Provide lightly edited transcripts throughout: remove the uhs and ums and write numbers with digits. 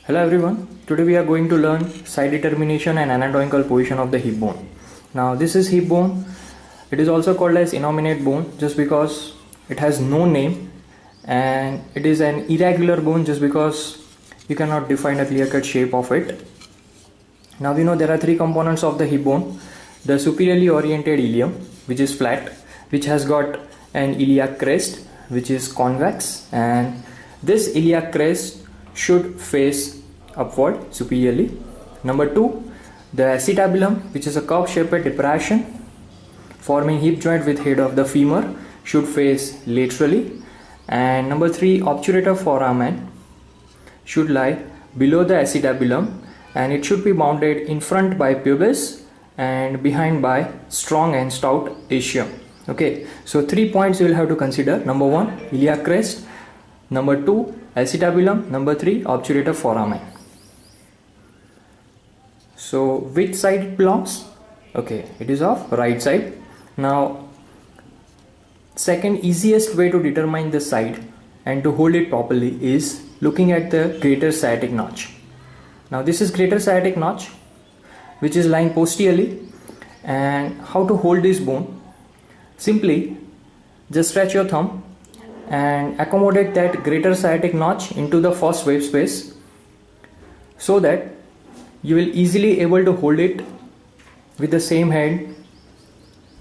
Hello everyone, today we are going to learn side determination and anatomical position of the hip bone. Now this is hip bone. It is also called as innominate bone just because it has no name, and it is an irregular bone just because you cannot define a clear-cut shape of it. Now we know there are three components of the hip bone. The superiorly oriented ilium, which is flat, which has got an iliac crest which is convex, and this iliac crest should face upward superiorly. Number 2, the acetabulum, which is a curve shaped depression forming hip joint with head of the femur, should face laterally. And number 3, obturator foramen should lie below the acetabulum, and it should be bounded in front by pubis and behind by strong and stout ischium. Okay, so 3 points you will have to consider. Number 1, iliac crest. Number 2, acetabulum. Number 3, obturator foramen. So which side it belongs? Okay, it is of right side. Now second easiest way to determine the side and to hold it properly is looking at the greater sciatic notch. Now this is greater sciatic notch which is lying posteriorly, and how to hold this bone? Simply just stretch your thumb and accommodate that greater sciatic notch into the first wave space so that you will easily able to hold it with the same hand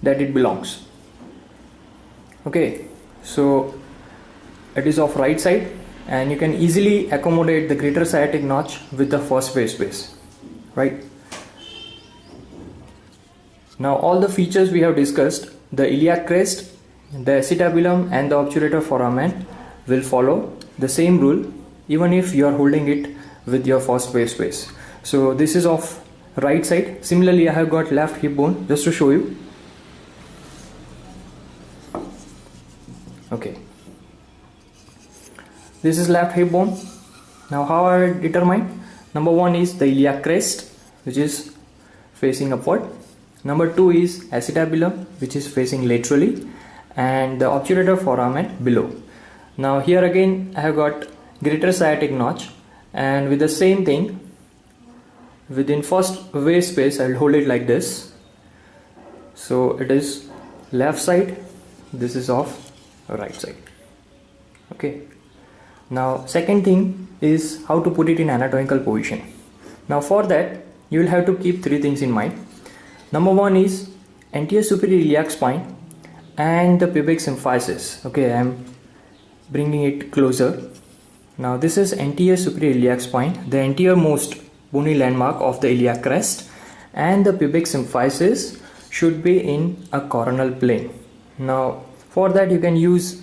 that it belongs. Okay, so it is of right side and you can easily accommodate the greater sciatic notch with the first wave space, right? Now all the features we have discussed, the iliac crest, the acetabulum and the obturator foramen, will follow the same rule even if you are holding it with your first wave space. So this is of right side. Similarly, I have got left hip bone just to show you. Okay, this is left hip bone. Now how I determine? Number 1 is the iliac crest, which is facing upward. Number 2 is acetabulum, which is facing laterally, and the obturator foramen below. Now here again I have got greater sciatic notch, and with the same thing within first wave space I will hold it like this. So it is left side, this is of right side. Okay, now second thing is how to put it in anatomical position. Now for that you will have to keep 3 things in mind. Number 1 is anterior superior iliac spine and the pubic symphysis. Okay, I am bringing it closer. Now this is anterior superior iliac spine, the anteriormost bony landmark of the iliac crest, and the pubic symphysis should be in a coronal plane. Now for that you can use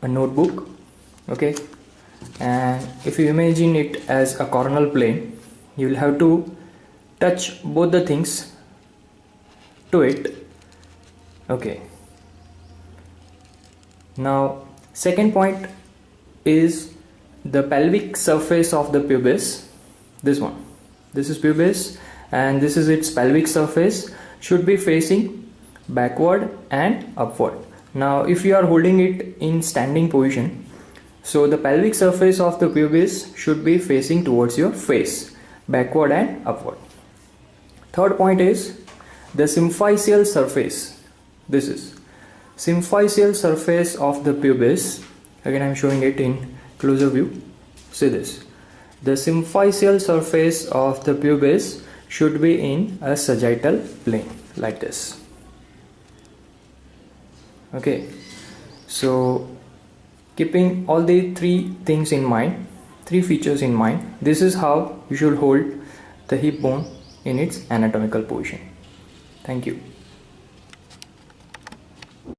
a notebook. Okay, and if you imagine it as a coronal plane, you will have to touch both the things to it. Okay, now second point is the pelvic surface of the pubis. This one, this is pubis and this is its pelvic surface, should be facing backward and upward. Now if you are holding it in standing position, so the pelvic surface of the pubis should be facing towards your face, backward and upward. Third point is the symphysial surface. This is symphysial surface of the pubis. Again I am showing it in closer view. See this, the symphysial surface of the pubis should be in a sagittal plane like this. Okay, so keeping all the 3 things in mind, 3 features in mind, this is how you should hold the hip bone in its anatomical position. Thank you.